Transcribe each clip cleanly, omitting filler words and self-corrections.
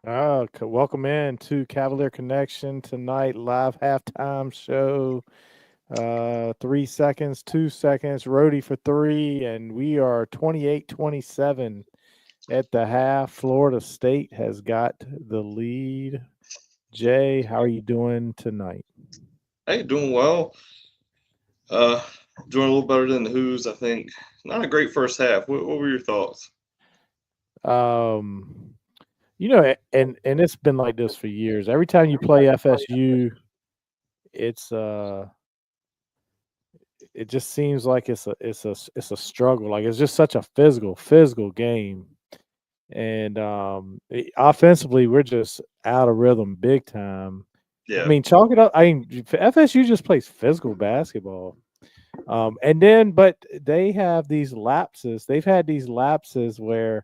Welcome in to Cavalier Connection tonight, live halftime show. 3 seconds, 2 seconds, Rhodey for three, and we are 28-27 at the half. Florida State has got the lead. Jay, how are you doing tonight? Hey, doing well. Uh, doing a little better than the Who's, I think. Not a great first half. What were your thoughts? Um, and it's been like this for years. Every time you play FSU, it's it just seems like it's a struggle. Like it's just such a physical game. And offensively, we're just out of rhythm big time. I Yeah, mean, chalk it up. I mean, FSU just plays physical basketball. And then, but they have these lapses. They've had these lapses where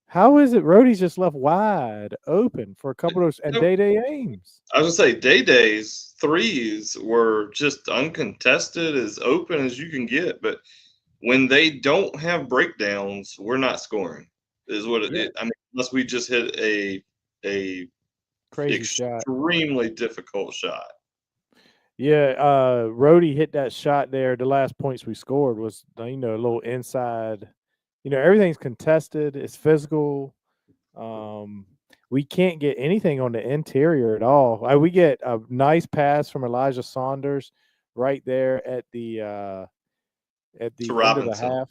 how is it Rhodey's just left wide open for a couple of those and Yep. Day Ames? I was gonna say Day Day's threes were just uncontested, as open as you can get. But when they don't have breakdowns, we're not scoring. Is what Yeah, I mean, unless we just hit a crazy shot. extremely difficult shot. Yeah, Rhodey hit that shot there. The last points we scored was a little inside. Everything's contested. It's physical. Um, we can't get anything on the interior at all. We get a nice pass from Elijah Saunders right there at To the end of the Robinson. half.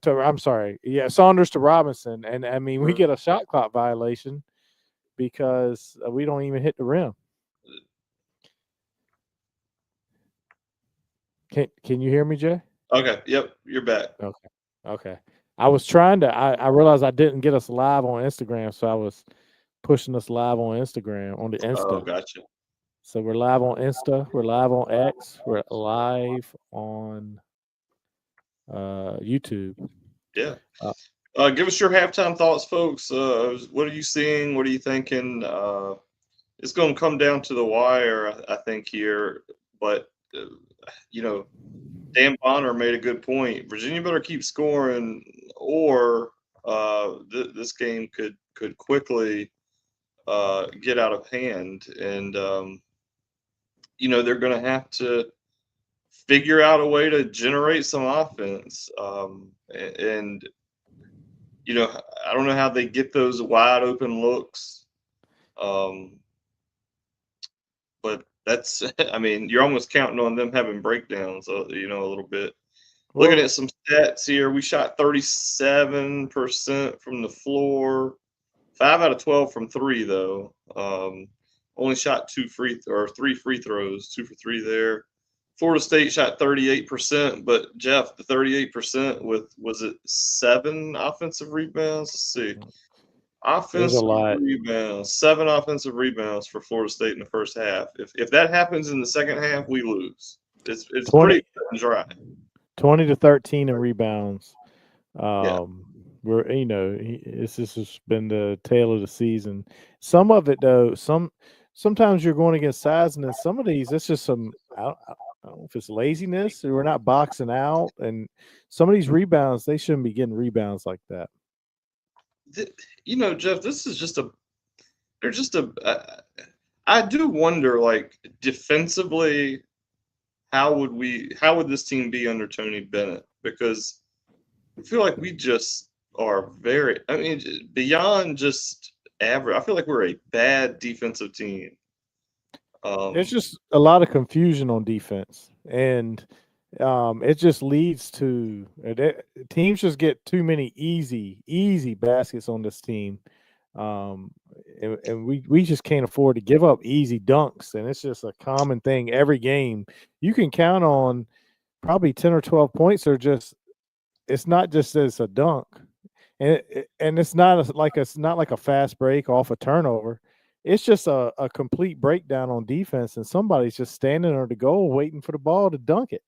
I'm sorry. Yeah, Saunders to Robinson, and I mean we Or- get a shot clock violation because we don't even hit the rim. Can you hear me, Jay? Okay, yep, you're back. Okay. Okay. I was trying to I realized I didn't get us live on Instagram, so I was pushing us live on Instagram on the Oh, Insta. gotcha. So we're live on Insta, we're live on X, we're live on YouTube. Yeah. Uh, Give us your halftime thoughts, folks. What are you seeing? What are you thinking? It's going to come down to the wire, I think, here. But, uh, you know, Dan Bonner made a good point. Virginia better keep scoring, or this game could quickly get out of hand. And, they're going to have to figure out a way to generate some offense. And I don't know how they get those wide open looks. Um, but that's, I mean, you're almost counting on them having breakdowns, a little bit. Looking well, at some stats here, we shot 37% from the floor, 5 out of 12 from three, though. Only shot three free throws, 2 for 3 there. Florida State shot 38%, but Jeff, the 38% with was it 7 offensive rebounds? Let's see. there's a Offensive lot. rebounds, 7 offensive rebounds for Florida State in the first half. If that happens in the second half, we lose. It's pretty 20, cut and dry. 20 to 13 in rebounds. Yeah. Um, we're it's just has been the tale of the season. Some of it though, sometimes you're going against size, and then some of these it's just some I don't know if it's laziness or we're not boxing out, and some of these rebounds they shouldn't be getting rebounds like that. Jeff, they're just I do wonder, like, defensively, how would this team be under Tony Bennett? Because I feel like we just are I mean, beyond just average. I feel like we're a bad defensive team. There's Um, just a lot of confusion on defense, and it just leads to teams just get too many easy baskets on this team, um, and we just can't afford to give up easy dunks, and it's just a common thing every game. You can count on probably 10 or 12 points, or just it's not just that it's a dunk, and it's not it's not like a fast break off a turnover. It's just a complete breakdown on defense, and somebody's just standing under the goal waiting for the ball to dunk it.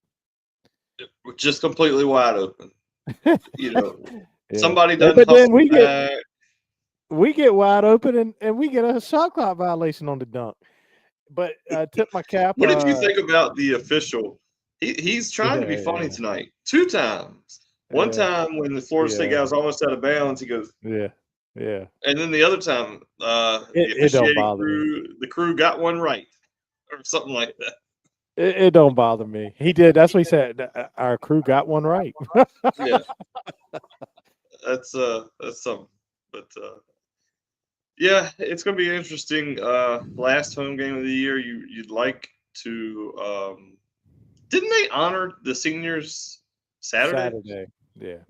we're just completely wide open. You know, Yeah, somebody doesn't but then hustle back. we get wide open, and we get a shot clock violation on the dunk. But tip my cap. What did you think about the official? He's trying to be funny Yeah, tonight. 2 times. One yeah, time when the Florida State yeah, guy was almost out of bounds, he goes, yeah. Yeah. And then the other time, the It don't officiating bother me. the crew got one right, or something like that. It don't bother me. He did. That's what he said. Our crew got one right. Yeah, that's something. But yeah, it's gonna be interesting. Last home game of the year. You'd like to? Didn't they honor the seniors Saturday? Saturday. Yeah.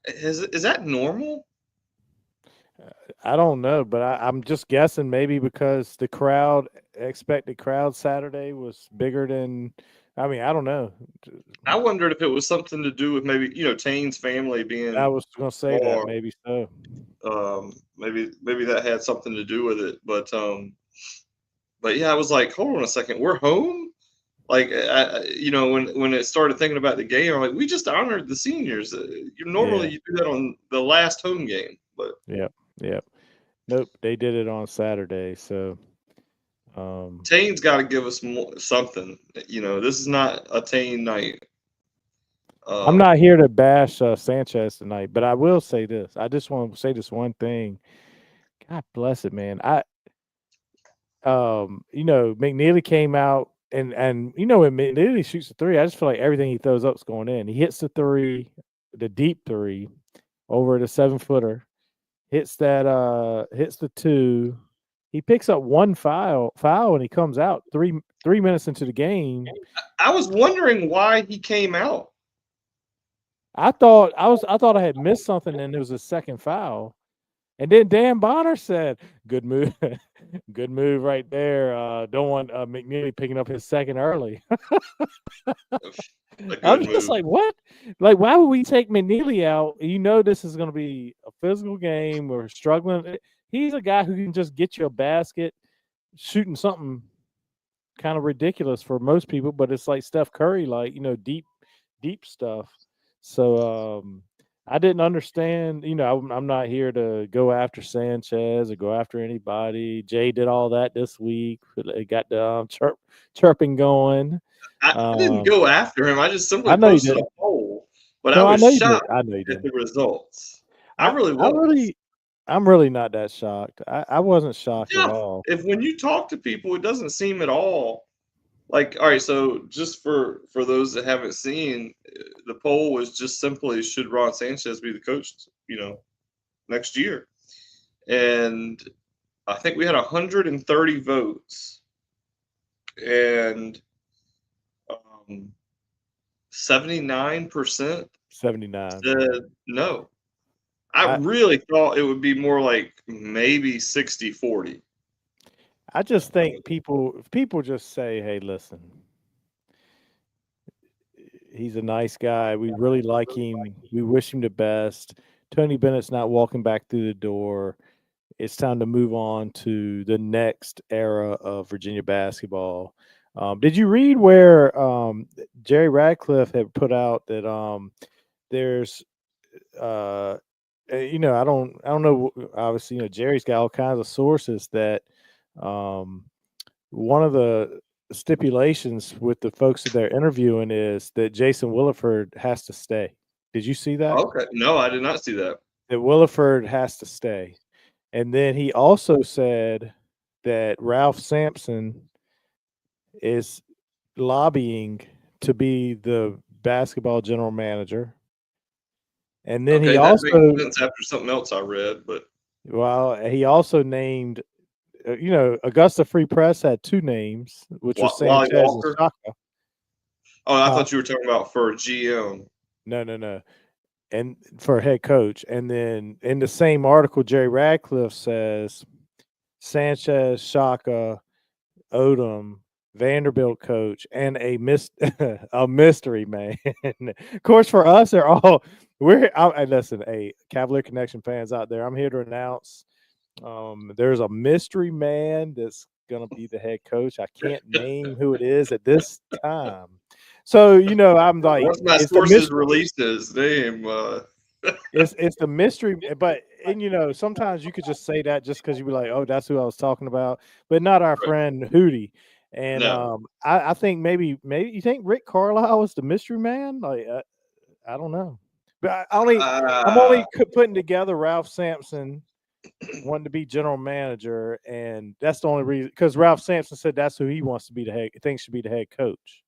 Is that normal? I don't know, but I'm just guessing maybe because the expected crowd Saturday was bigger than. I mean, I don't know. I wondered if it was something to do with maybe Tane's family I being was gonna say that more. maybe so. Maybe that had something to do with it. But yeah, I was like, hold on a second, we're home. Like when it started thinking about the game, I'm like, we just honored the seniors. Yeah. Normally you do that on the last home game, but Yep. Yep. Nope. They did it on Saturday. So. Tane's got to give us something. This is not a Tane night. I'm not here to bash Sanchez tonight, but I will say this. I just want to say this one thing. God bless it, man. McNeely came out and when McNeely shoots the three, I just feel like everything he throws up is going in. He hits the three, the deep three, over the 7-footer, hits the two. He picks up one foul, and he comes out 3 minutes into the game. I was wondering why he came out. I thought I had missed something, and it was a second foul. And then Dan Bonner said, "Good move, good move right there. Don't want McNeely picking up his second early." A I'm good just move. like, what? Like, why would we take McNeely out? This is going to be a physical game. We're struggling. He's a guy who can just get you a basket, shooting something kind of ridiculous for most people, but it's like Steph Curry, like deep stuff. So I didn't understand. I'm not here to go after Sanchez or go after anybody. Jay did all that this week. It got the chirping going. I didn't go after him. I just I simply know you posted a didn't. poll, but I No, I was know you did. shocked I know you at didn't. the results. I really I was. really, I'm really not that shocked. I wasn't shocked at Yeah, all. if when you talk to people, it doesn't seem at all like. All right, so just for those that haven't seen, the poll was just simply should Ron Sanchez be the coach, next year, and I think we had 130 votes, and 79% 79. said Yeah. no. I I really thought it would be more like maybe 60-40. I just think people just say, "Hey, listen, he's a nice guy. We really like him. We wish him the best. Tony Bennett's not walking back through the door. It's time to move on to the next era of Virginia basketball." Did you read where Jerry Radcliffe had put out that there's I don't know. Obviously, Jerry's got all kinds of sources that um, one of the stipulations with the folks that they're interviewing is that Jason Williford has to stay. Did you see that? Okay, no, I did not see that. That Williford has to stay. And then he also said that Ralph Sampson is lobbying to be the basketball general manager. And then he Okay, that makes also, sense after something else I read, but he also named, Augusta Free Press had two names, which was Wally Sanchez and Walker. Shaka. Oh, I thought you were talking about for GM. No. And for head coach. And then in the same article, Jerry Radcliffe says Sanchez, Shaka, Odom, Vanderbilt coach, and a mystery man. Of course, for us, listen, Cavalier Connection fans out there, I'm here to announce there's a mystery man that's gonna be the head coach. I can't name who it is at this time. So I'm like, Once my it's the sources mystery. released his name, It's the mystery, but sometimes you could just say that just because you be like, oh, that's who I was talking about, but not our right, friend Hootie. And no, I think maybe you think Rick Carlisle is the mystery man. Like I don't know, but I'm uh, only putting together Ralph Sampson wanting to be general manager, and that's the only reason. Because Ralph Sampson said that's who he wants to be the head. Thinks should be the head coach.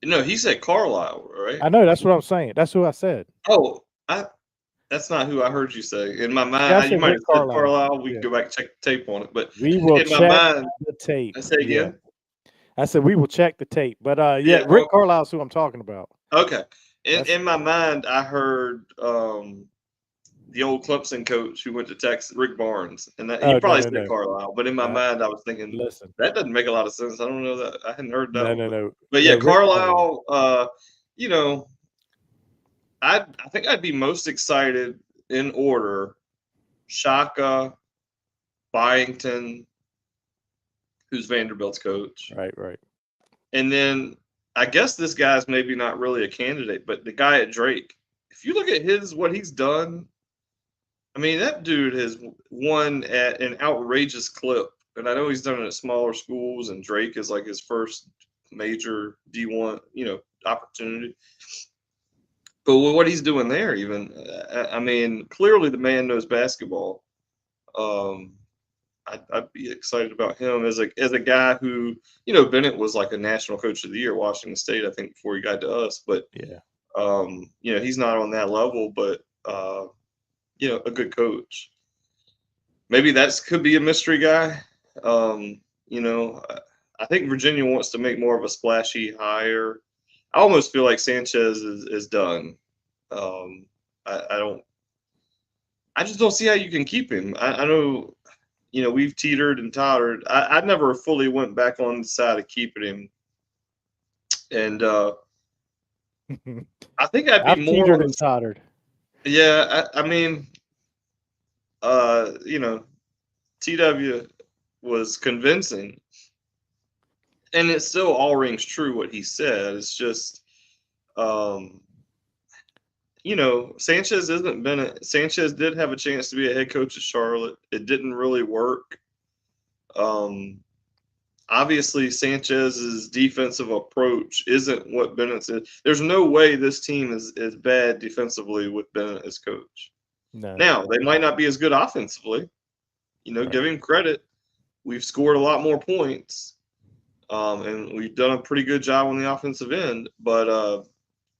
No, he said Carlisle, right? I know that's what I'm saying. That's who I said. Oh, that's not who I heard you say. In my Yeah, I mind, you said might Rick have said Carlisle. Carlisle. We Yeah, can go back and check the tape on it. But we will in my check mind, the tape. I say Yeah, again. I said we will check the tape. But yeah, Yeah. Rick Carlisle's who I'm talking about. Okay. That's In my mind, I heard the old Clemson coach who went to Texas, Rick Barnes, and that he oh probably said no. Carlisle. But in my mind, I was thinking Listen, that doesn't make a lot of sense. I don't know that I hadn't heard that one. no. But yeah, Rick Carlisle. Carlisle. You know, I think I'd be most excited in order. Shaka, Byington, who's Vanderbilt's coach, Right. and then I guess this guy's maybe not really a candidate, but the guy at Drake. If you look at what he's done, I mean, that dude has won at an outrageous clip. And I know he's done it at smaller schools, and Drake is like his first major D1, opportunity. But what he's doing there, even, I mean, clearly the man knows basketball. I'd be excited about him as a guy who, Bennett was like a national coach of the year at Washington State, I think, before he got to us. But Yeah. He's not on that level, but a good coach. Maybe that could be a mystery guy. I think Virginia wants to make more of a splashy hire. I almost feel like Sanchez is done. I just don't see how you can keep him. I know, we've teetered and tottered. I never fully went back on the side of keeping him. And I think I'd be I've more teetered on and tottered. Yeah, I mean, TW was convincing, and it still all rings true what he said. It's just, Sanchez isn't been. Sanchez did have a chance to be a head coach at Charlotte. It didn't really work. Obviously, Sanchez's defensive approach isn't what Bennett's is. There's no way this team is bad defensively with Bennett as coach. No. Now, they might not be as good offensively. Right. Give him credit. We've scored a lot more points, and we've done a pretty good job on the offensive end. But,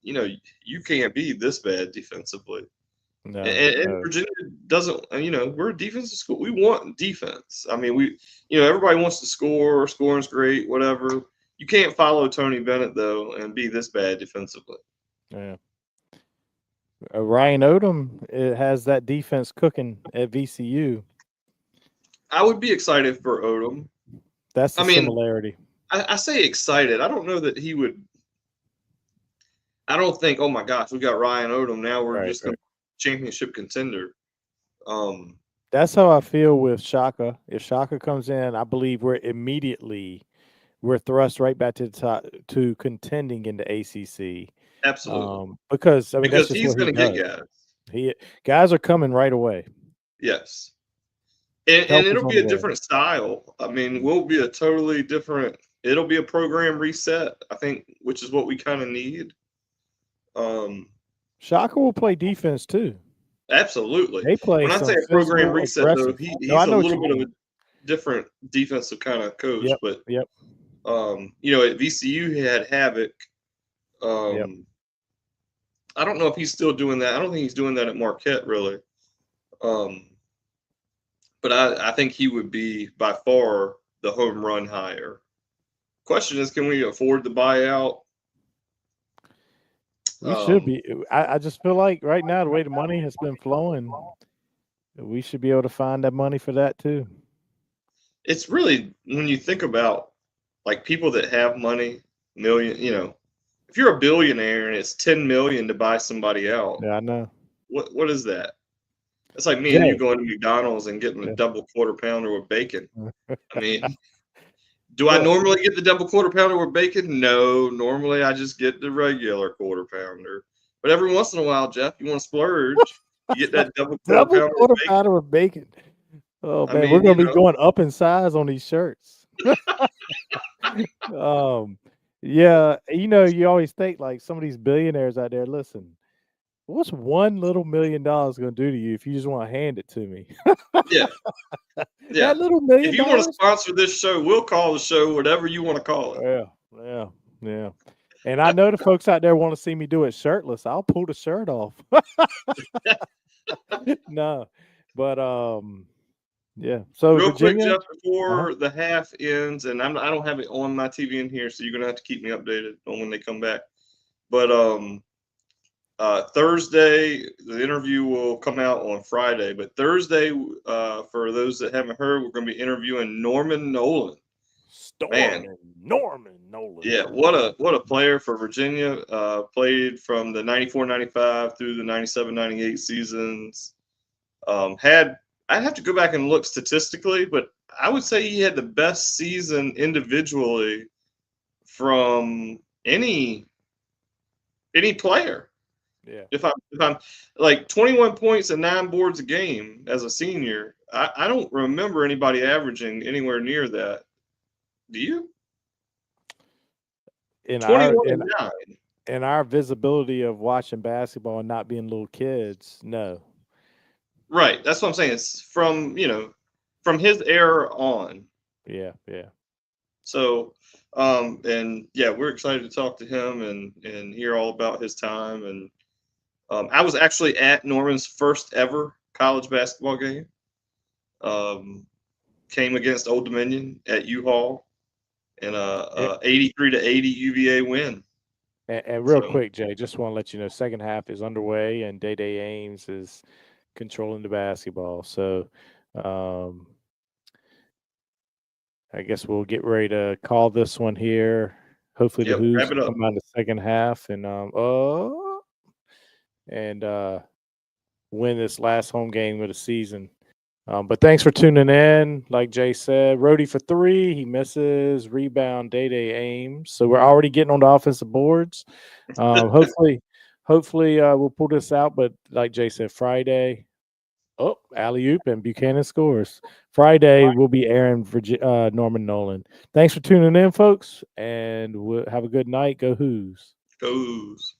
you can't be this bad defensively. No, and Virginia doesn't, we're a defensive school. We want defense. I mean, everybody wants to score. Scoring's great, whatever. You can't follow Tony Bennett, though, and be this bad defensively. Yeah. Ryan Odom has that defense cooking at VCU. I would be excited for Odom. That's the similarity. I say excited. I don't know that he would. I don't think, oh my gosh, we got Ryan Odom. Now we're just a championship contender. That's how I feel with Shaka. If Shaka comes in, I believe we're thrust right back to the top to contending in the ACC. Absolutely. Because that's just he's going to get guys. Guys are coming right away. Yes. And it'll be a different style. I mean, we'll be a totally different. It'll be a program reset, I think, which is what we kind of need. Shaka will play defense too. Absolutely. They play. When I say a program reset, though, he's a little bit of a different defensive kind of coach. Yep. But yep. At VCU he had Havoc. I don't know if he's still doing that. I don't think he's doing that at Marquette, really. But I think he would be by far the home run hire. Question is, can we afford the buyout? We should be. I just feel like right now, the way the money has been flowing, we should be able to find that money for that too. It's really, when you think about like people that have money, million, if you're a billionaire and it's $10 million to buy somebody out. Yeah, I know. What is that? It's like me and you going to McDonald's and getting a double quarter pounder with bacon. I mean, do I normally get the double quarter pounder with bacon? No, normally I just get the regular quarter pounder. But every once in a while, Jeff, you want to splurge, you get that double quarter pounder with bacon. Oh man, we're gonna be going up in size on these shirts. Yeah, you always think like some of these billionaires out there. Listen, what's $1 little million going to do to you if you just want to hand it to me? Yeah. Yeah. That little $1 million. If you want to sponsor this show, we'll call the show whatever you want to call it. Yeah. And I know the folks out there want to see me do it shirtless. I'll pull the shirt off. No, but yeah. So Real quick, Virginia, Jeff, before the half ends, and I don't have it on my TV in here, so you're gonna have to keep me updated on when they come back. But Thursday, the interview will come out on Friday. But Thursday, for those that haven't heard, we're going to be interviewing Norman Nolan. Norman Nolan. Yeah, what a player for Virginia. Played from the 94-95 through the 97-98 seasons. I'd have to go back and look statistically, but I would say he had the best season individually from any player. Yeah. If I'm like 21 points and 9 boards a game as a senior, I don't remember anybody averaging anywhere near that. Do you? In 21 and 9. In our visibility of watching basketball and not being little kids, no. Right. That's what I'm saying. It's from his era on. Yeah. So, and yeah, we're excited to talk to him and hear all about his time. And I was actually at Norman's first ever college basketball game. Came against Old Dominion at U-Haul in a 83-80 UVA win. And real quick, Jay, just want to let you know, second half is underway and Day Ames is controlling the basketball. So I guess we'll get ready to call this one here. Hopefully the Hoos come out in the second half and win this last home game of the season. But thanks for tuning in. Like Jay said, Rhodey for 3. He misses. Rebound, Day Ames. So we're already getting on the offensive boards. Hopefully we'll pull this out. But like Jay said, Friday. Oh, alley-oop and Buchanan scores. Friday we'll be airing Norman Nolan. Thanks for tuning in, folks. And we'll have a good night. Go Hoos. Go Hoos.